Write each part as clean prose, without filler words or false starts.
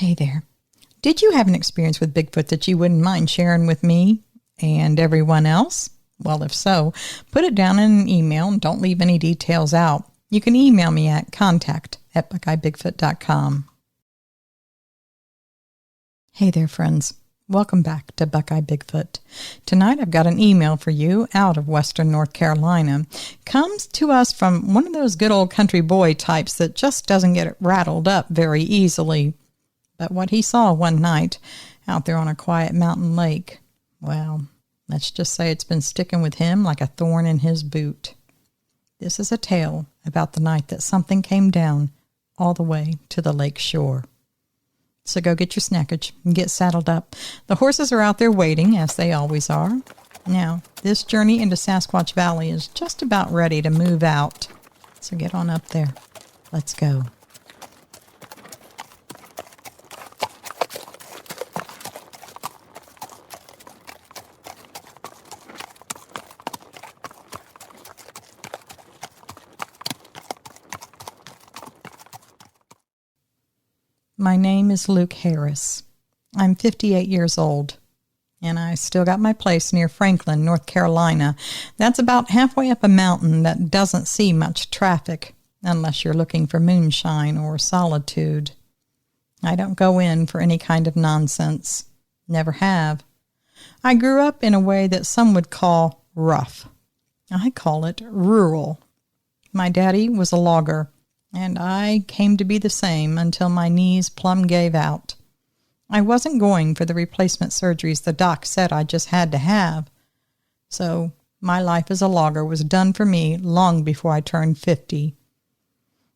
Hey there. Did you have an experience with Bigfoot that you wouldn't mind sharing with me and everyone else? Well, if so, put it down in an email and don't leave any details out. You can email me at contact@buckeyebigfoot.com. Hey there, friends. Welcome back to Buckeye Bigfoot. Tonight I've got an email for you out of Western North Carolina. Comes to us from one of those good old country boy types that just doesn't get rattled up very easily. But what he saw one night out there on a quiet mountain lake, well, let's just say it's been sticking with him like a thorn in his boot. This is a tale about the night that something came down all the way to the lake shore. So go get your snackage and get saddled up. The horses are out there waiting, as they always are. Now, this journey into Sasquatch Valley is just about ready to move out. So get on up there. Let's go. My name is Luke Harris. I'm 58 years old, and I still got my place near Franklin, North Carolina. That's about halfway up a mountain that doesn't see much traffic, unless you're looking for moonshine or solitude. I don't go in for any kind of nonsense. Never have. I grew up in a way that some would call rough. I call it rural. My daddy was a logger, and I came to be the same until my knees plumb gave out. I wasn't going for the replacement surgeries the doc said I just had to have. So my life as a logger was done for me long before I turned 50.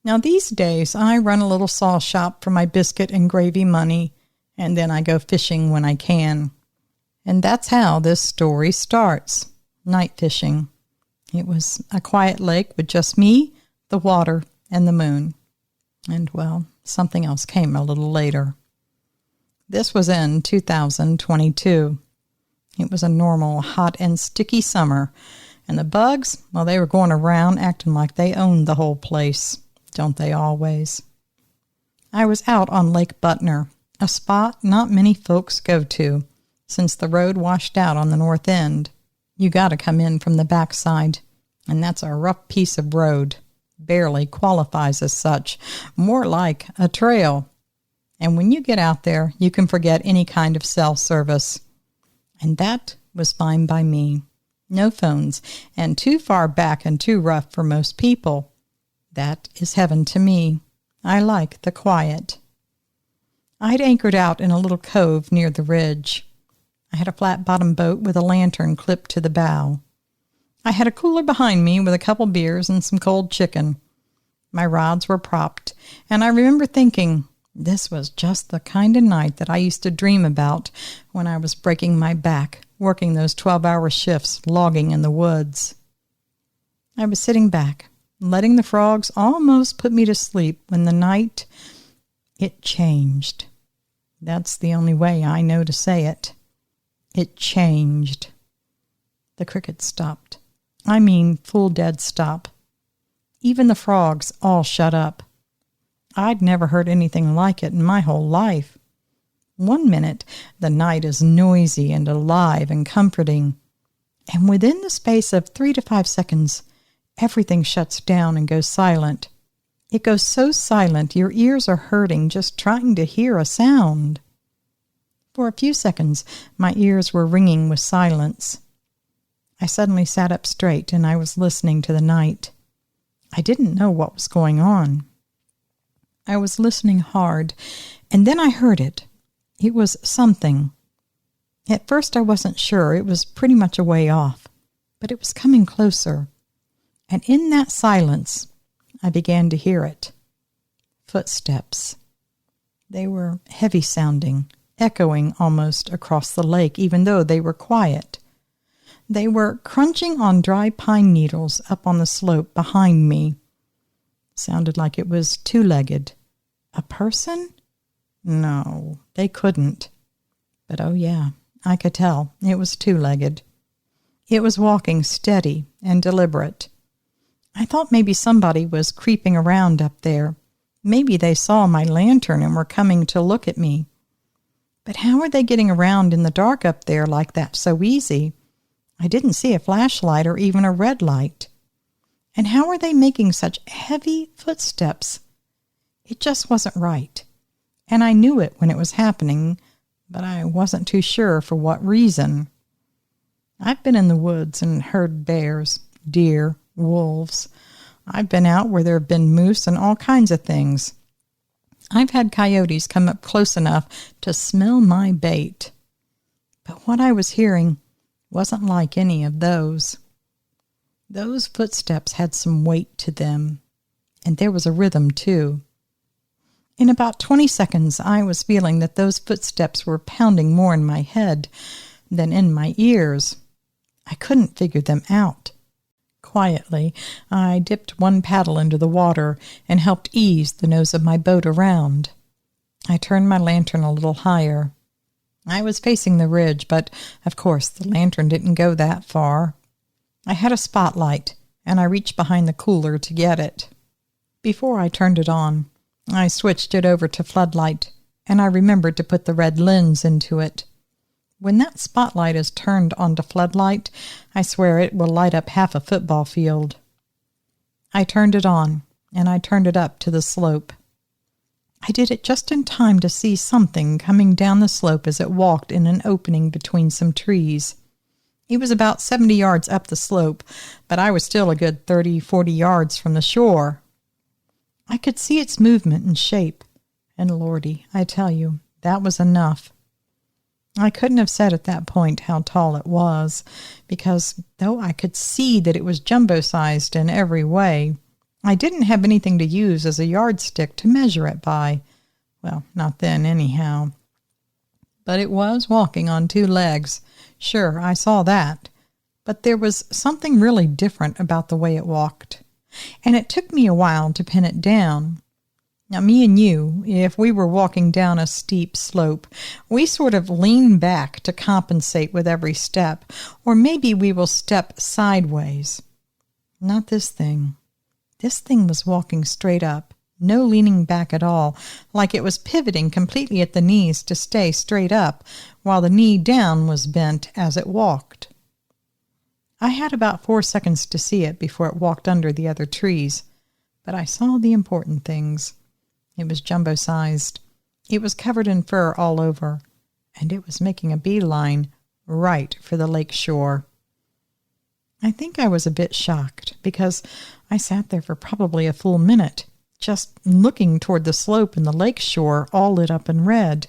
Now these days I run a little saw shop for my biscuit and gravy money, and then I go fishing when I can. And that's how this story starts. Night fishing. It was a quiet lake with just me, the water, and the moon. And, well, something else came a little later. This was in 2022. It was a normal, hot and sticky summer, and the bugs, well, they were going around acting like they owned the whole place. Don't they always? I was out on Lake Butner, a spot not many folks go to, since the road washed out on the north end. You gotta come in from the backside, and that's a rough piece of road. Barely qualifies as such, more like a trail. And when you get out there, you can forget any kind of cell service. And that was fine by me. No phones, and too far back and too rough for most people. That is heaven to me. I like the quiet. I'd anchored out in a little cove near the ridge. I had a flat-bottomed boat with a lantern clipped to the bow. I had a cooler behind me with a couple beers and some cold chicken. My rods were propped, and I remember thinking, this was just the kind of night that I used to dream about when I was breaking my back, working those 12-hour shifts, logging in the woods. I was sitting back, letting the frogs almost put me to sleep when the night, it changed. That's the only way I know to say it. It changed. The crickets stopped. I mean, full dead stop. Even the frogs all shut up. I'd never heard anything like it in my whole life. One minute, the night is noisy and alive and comforting. And within the space of 3 to 5 seconds, everything shuts down and goes silent. It goes so silent your ears are hurting just trying to hear a sound. For a few seconds, my ears were ringing with silence. I suddenly sat up straight and I was listening to the night. I didn't know what was going on. I was listening hard, and then I heard it. It was something. At first I wasn't sure. It was pretty much a way off, but it was coming closer. And in that silence, I began to hear it. Footsteps. They were heavy-sounding, echoing almost across the lake, even though they were quiet. They were crunching on dry pine needles up on the slope behind me. Sounded like it was two-legged. A person? No, they couldn't. But oh yeah, I could tell it was two-legged. It was walking steady and deliberate. I thought maybe somebody was creeping around up there, Maybe they saw my lantern and were coming to look at me. But how are they getting around in the dark up there like that so easy? I didn't see a flashlight or even a red light. And how are they making such heavy footsteps? It just wasn't right. And I knew it when it was happening, but I wasn't too sure for what reason. I've been in the woods and heard bears, deer, wolves. I've been out where there have been moose and all kinds of things. I've had coyotes come up close enough to smell my bait. But what I was hearing wasn't like any of those. Those footsteps had some weight to them, and there was a rhythm too. In about 20 seconds, I was feeling that those footsteps were pounding more in my head than in my ears. I couldn't figure them out. Quietly, I dipped one paddle into the water and helped ease the nose of my boat around. I turned my lantern a little higher. I was facing the ridge, but of course the lantern didn't go that far. I had a spotlight, and I reached behind the cooler to get it. Before I turned it on, I switched it over to floodlight, and I remembered to put the red lens into it. When that spotlight is turned onto floodlight, I swear it will light up half a football field. I turned it on, and I turned it up to the slope. I did it just in time to see something coming down the slope as it walked in an opening between some trees. It was about 70 yards up the slope, but I was still a good 30-40 yards from the shore. I could see its movement and shape, and Lordy, I tell you, that was enough. I couldn't have said at that point how tall it was, because though I could see that it was jumbo-sized in every way, I didn't have anything to use as a yardstick to measure it by. Well, not then anyhow. But it was walking on 2 legs. Sure, I saw that. But there was something really different about the way it walked. And it took me a while to pin it down. Now, me and you, if we were walking down a steep slope, we sort of lean back to compensate with every step, or maybe we will step sideways. Not this thing. This thing was walking straight up, no leaning back at all, like it was pivoting completely at the knees to stay straight up, while the knee down was bent as it walked. I had about 4 seconds to see it before it walked under the other trees, but I saw the important things. It was jumbo-sized. It was covered in fur all over, and it was making a beeline right for the lake shore. I think I was a bit shocked, because I sat there for probably a full minute, just looking toward the slope and the lake shore all lit up in red.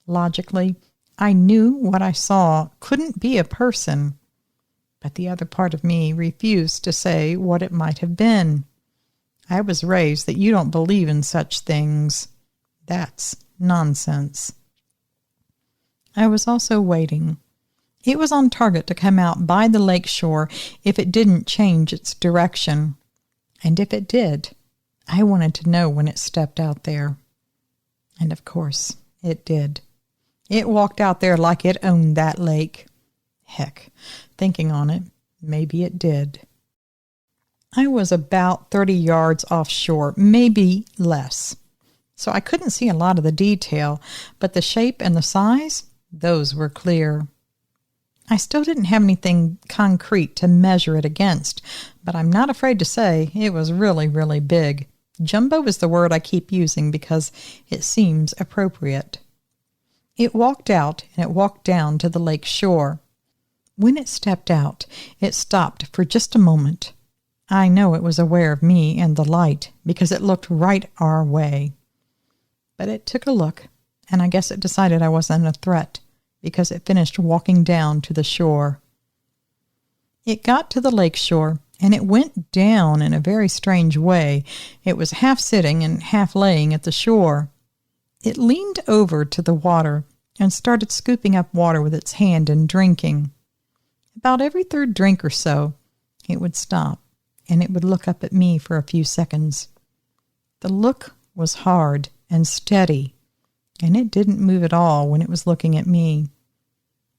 Logically, I knew what I saw couldn't be a person, but the other part of me refused to say what it might have been. I was raised that you don't believe in such things. That's nonsense. I was also waiting. It was on target to come out by the lake shore if it didn't change its direction. And if it did, I wanted to know when it stepped out there. And of course, it did. It walked out there like it owned that lake. Heck, thinking on it, maybe it did. I was about 30 yards offshore, maybe less. So I couldn't see a lot of the detail, but the shape and the size, those were clear. I still didn't have anything concrete to measure it against, but I'm not afraid to say it was really, really big. Jumbo is the word I keep using because it seems appropriate. It walked out and it walked down to the lake shore. When it stepped out, it stopped for just a moment. I know it was aware of me and the light because it looked right our way. But it took a look, and I guess it decided I wasn't a threat because it finished walking down to the shore. It got to the lake shore, and it went down in a very strange way. It was half sitting and half laying at the shore. It leaned over to the water and started scooping up water with its hand and drinking. About every third drink or so, it would stop, and it would look up at me for a few seconds. The look was hard and steady, and it didn't move at all when it was looking at me.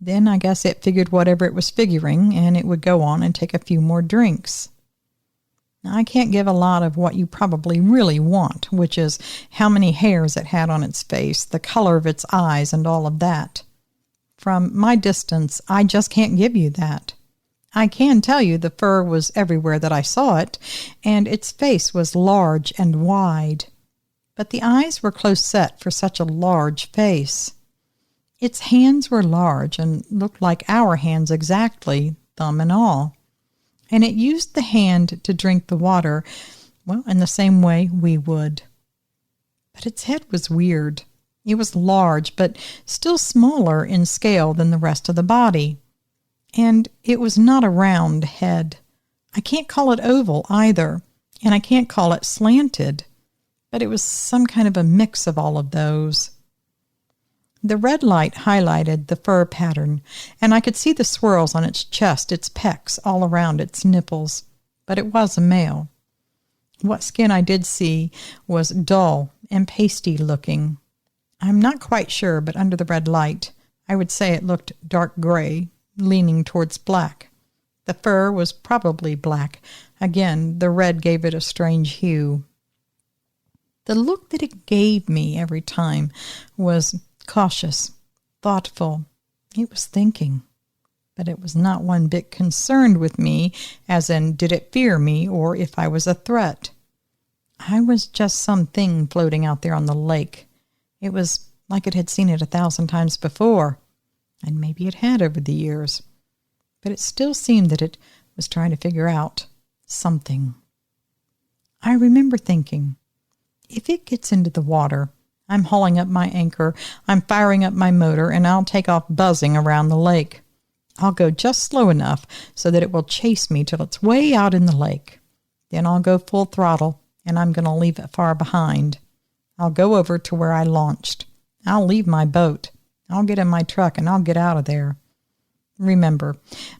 Then I guess it figured whatever it was figuring, and it would go on and take a few more drinks. Now, I can't give a lot of what you probably really want, which is how many hairs it had on its face, the color of its eyes, and all of that. From my distance, I just can't give you that. I can tell you the fur was everywhere that I saw it, and its face was large and wide. But the eyes were close set for such a large face. Its hands were large and looked like our hands exactly, thumb and all. And it used the hand to drink the water, well, in the same way we would. But its head was weird. It was large, but still smaller in scale than the rest of the body. And it was not a round head. I can't call it oval either, and I can't call it slanted, but it was some kind of a mix of all of those. The red light highlighted the fur pattern, and I could see the swirls on its chest, its pecs, all around its nipples. But it was a male. What skin I did see was dull and pasty looking. I'm not quite sure, but under the red light, I would say it looked dark gray, leaning towards black. The fur was probably black. Again, the red gave it a strange hue. The look that it gave me every time was cautious, thoughtful. It was thinking, but it was not one bit concerned with me, as in did it fear me or if I was a threat. I was just something floating out there on the lake. It was like it had seen it 1,000 times before, and maybe it had over the years, but it still seemed that it was trying to figure out something. I remember thinking, if it gets into the water, I'm hauling up my anchor, I'm firing up my motor, and I'll take off buzzing around the lake. I'll go just slow enough so that it will chase me till it's way out in the lake. Then I'll go full throttle, and I'm going to leave it far behind. I'll go over to where I launched. I'll leave my boat. I'll get in my truck, and I'll get out of there. Remember,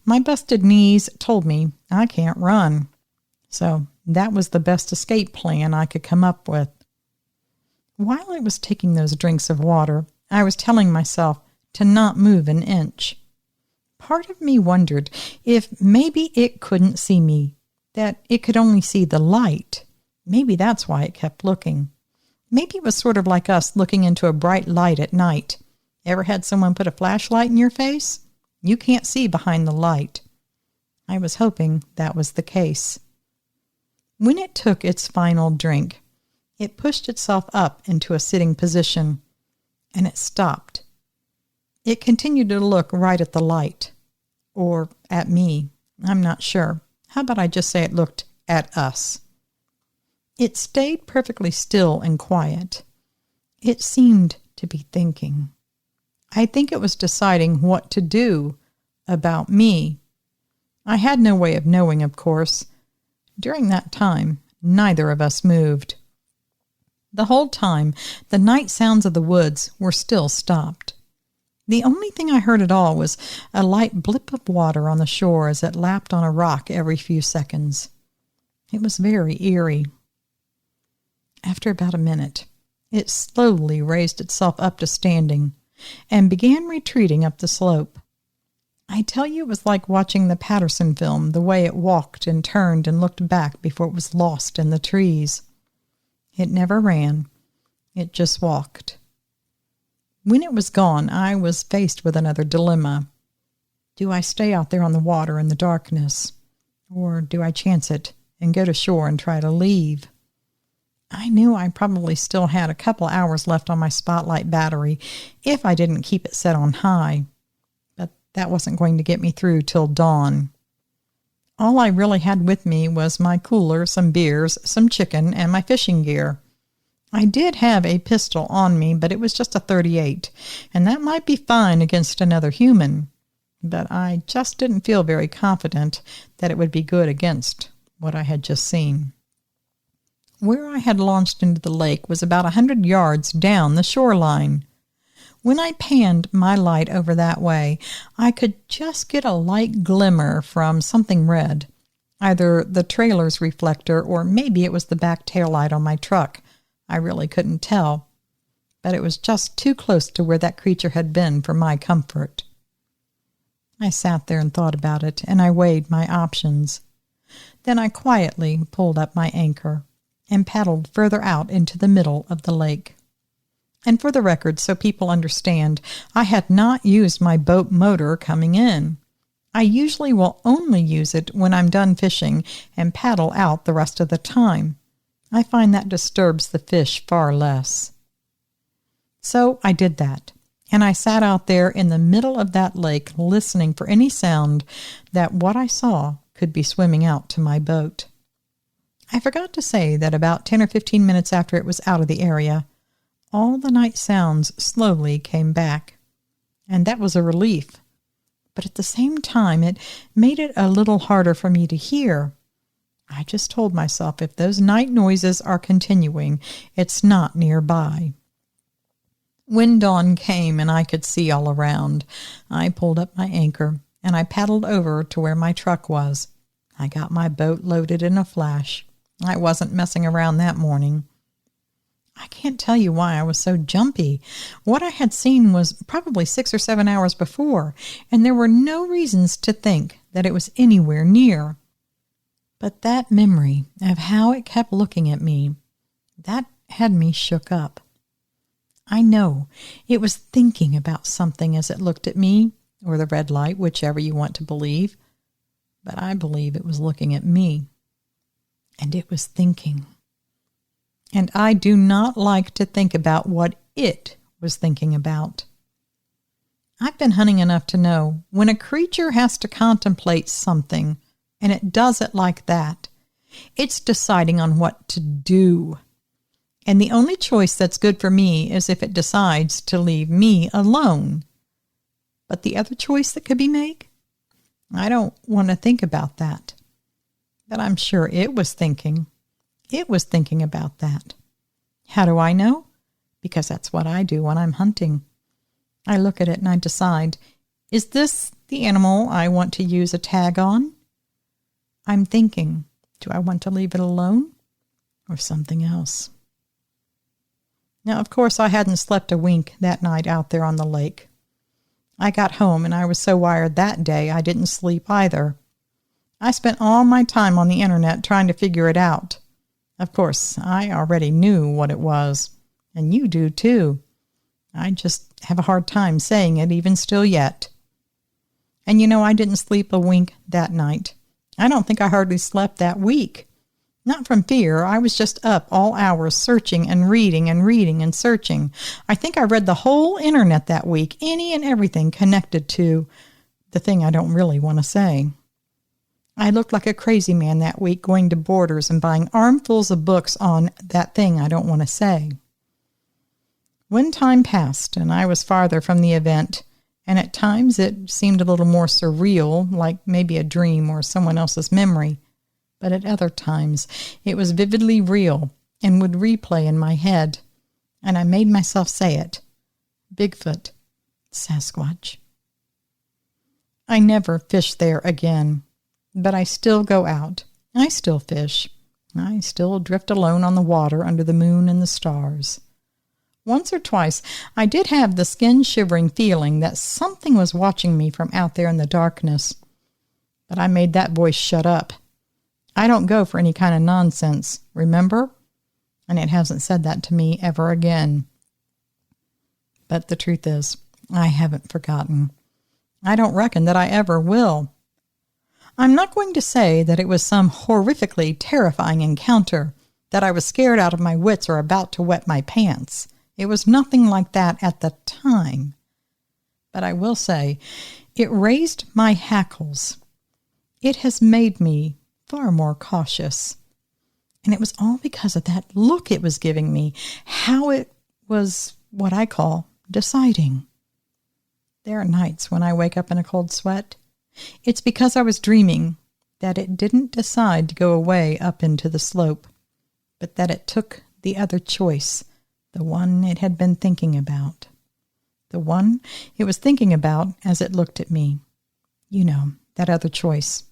my busted knees told me I can't run. So that was the best escape plan I could come up with. While I was taking those drinks of water, I was telling myself to not move an inch. Part of me wondered if maybe it couldn't see me, that it could only see the light. Maybe that's why it kept looking. Maybe it was sort of like us looking into a bright light at night. Ever had someone put a flashlight in your face? You can't see behind the light. I was hoping that was the case. When it took its final drink, it pushed itself up into a sitting position, and it stopped. It continued to look right at the light, or at me. I'm not sure. How about I just say it looked at us? It stayed perfectly still and quiet. It seemed to be thinking. I think it was deciding what to do about me. I had no way of knowing, of course. During that time, neither of us moved. The whole time, the night sounds of the woods were still stopped. The only thing I heard at all was a light blip of water on the shore as it lapped on a rock every few seconds. It was very eerie. After about a minute, it slowly raised itself up to standing and began retreating up the slope. I tell you, it was like watching the Patterson film, the way it walked and turned and looked back before it was lost in the trees. It never ran. It just walked. When it was gone, I was faced with another dilemma. Do I stay out there on the water in the darkness? Or do I chance it and go to shore and try to leave? I knew I probably still had a couple hours left on my spotlight battery if I didn't keep it set on high. But that wasn't going to get me through till dawn. All I really had with me was my cooler, some beers, some chicken, and my fishing gear. I did have a pistol on me, but it was just a .38, and that might be fine against another human. But I just didn't feel very confident that it would be good against what I had just seen. Where I had launched into the lake was about 100 yards down the shoreline. When I panned my light over that way, I could just get a light glimmer from something red, either the trailer's reflector or maybe it was the back taillight on my truck. I really couldn't tell, but it was just too close to where that creature had been for my comfort. I sat there and thought about it, and I weighed my options. Then I quietly pulled up my anchor and paddled further out into the middle of the lake. And for the record, so people understand, I had not used my boat motor coming in. I usually will only use it when I'm done fishing and paddle out the rest of the time. I find that disturbs the fish far less. So I did that, and I sat out there in the middle of that lake listening for any sound that what I saw could be swimming out to my boat. I forgot to say that about 10 or 15 minutes after it was out of the area, all the night sounds slowly came back, and that was a relief. But at the same time, it made it a little harder for me to hear. I just told myself if those night noises are continuing, it's not nearby. When dawn came and I could see all around, I pulled up my anchor and I paddled over to where my truck was. I got my boat loaded in a flash. I wasn't messing around that morning. I can't tell you why I was so jumpy. What I had seen was probably 6 or 7 hours before, and there were no reasons to think that it was anywhere near. But that memory of how it kept looking at me, that had me shook up. I know it was thinking about something as it looked at me, or the red light, whichever you want to believe. But I believe it was looking at me, and it was thinking. And I do not like to think about what it was thinking about. I've been hunting enough to know when a creature has to contemplate something, and it does it like that, it's deciding on what to do. And the only choice that's good for me is if it decides to leave me alone. But the other choice that could be made? I don't want to think about that. But I'm sure it was thinking. It was thinking about that. How do I know? Because that's what I do when I'm hunting. I look at it and I decide, is this the animal I want to use a tag on? I'm thinking, do I want to leave it alone or something else? Now, of course, I hadn't slept a wink that night out there on the lake. I got home and I was so wired that day I didn't sleep either. I spent all my time on the internet trying to figure it out. Of course, I already knew what it was, and you do too. I just have a hard time saying it even still yet. And you know, I didn't sleep a wink that night. I don't think I hardly slept that week. Not from fear, I was just up all hours searching and reading and searching. I think I read the whole internet that week, any and everything connected to the thing I don't really want to say. I looked like a crazy man that week going to Borders and buying armfuls of books on that thing I don't want to say. When time passed and I was farther from the event, and at times it seemed a little more surreal, like maybe a dream or someone else's memory, but at other times it was vividly real and would replay in my head, and I made myself say it. Bigfoot, Sasquatch. I never fished there again. But I still go out. I still fish. I still drift alone on the water under the moon and the stars. Once or twice, I did have the skin-shivering feeling that something was watching me from out there in the darkness. But I made that voice shut up. I don't go for any kind of nonsense, remember? And it hasn't said that to me ever again. But the truth is, I haven't forgotten. I don't reckon that I ever will. I'm not going to say that it was some horrifically terrifying encounter, that I was scared out of my wits or about to wet my pants. It was nothing like that at the time. But I will say, it raised my hackles. It has made me far more cautious. And it was all because of that look it was giving me, how it was what I call deciding. There are nights when I wake up in a cold sweat. It's because I was dreaming that it didn't decide to go away up into the slope, but that it took the other choice, the one it had been thinking about. The one it was thinking about as it looked at me. You know, that other choice.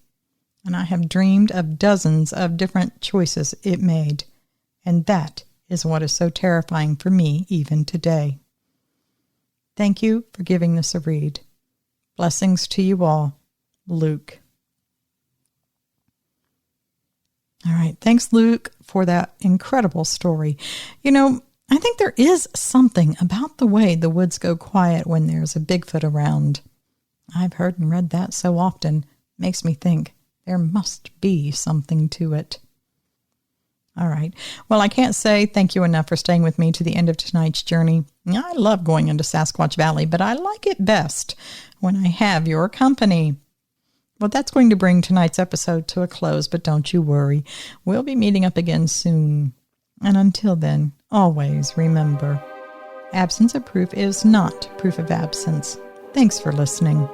And I have dreamed of dozens of different choices it made, and that is what is so terrifying for me even today. Thank you for giving this a read. Blessings to you all. Luke. All right. Thanks, Luke, for that incredible story. I think there is something about the way the woods go quiet when there's a Bigfoot around. I've heard and read that so often. Makes me think there must be something to it. All right. Well, I can't say thank you enough for staying with me to the end of tonight's journey. I love going into Sasquatch Valley, but I like it best when I have your company. Well, that's going to bring tonight's episode to a close, but don't you worry. We'll be meeting up again soon. And until then, always remember, absence of proof is not proof of absence. Thanks for listening.